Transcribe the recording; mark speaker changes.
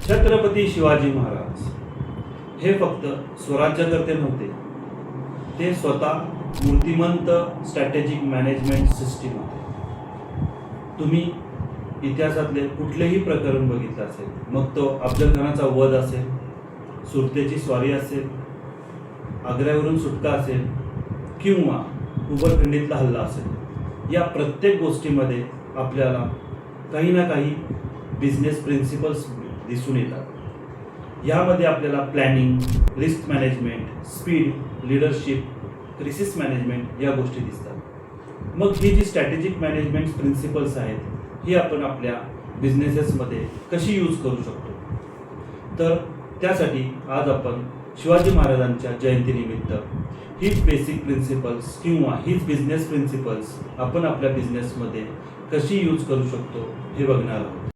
Speaker 1: छत्रपती शिवाजी महाराज हे फक्त स्वराज्यकर्ते नव्हते, ते स्वतः मूर्तिमंत स्ट्रॅटेजिक मॅनेजमेंट सिस्टीम होते. तुम्ही इतिहासातले कुठलेही प्रकरण बघितलं असेल, मग तो अफजलखानाचा वध असेल, सुरतेची स्वारी असेल, आग्र्यावरून सुटका असेल किंवा उबरखंडीतला हल्ला असेल, या प्रत्येक गोष्टीमध्ये आपल्याला काही ना काही बिझनेस प्रिन्सिपल्स दिसून येतात. यामध्ये आपल्याला planning, risk management, speed, leadership, crisis management या गोष्टी दिसतात. मग ही जी स्ट्रॅटेजिक मॅनेजमेंट प्रिन्सिपल्स आहेत, ही आपण आपल्या बिझनेसेसमध्ये कशी यूज करू शकतो? तर त्यासाठी आज आपण शिवाजी महाराजांच्या जयंतीनिमित्त हीच बेसिक प्रिन्सिपल्स किंवा हीच बिझनेस प्रिन्सिपल्स आपण आपल्या बिझनेसमध्ये कशी यूज करू शकतो हे बघणार आहोत.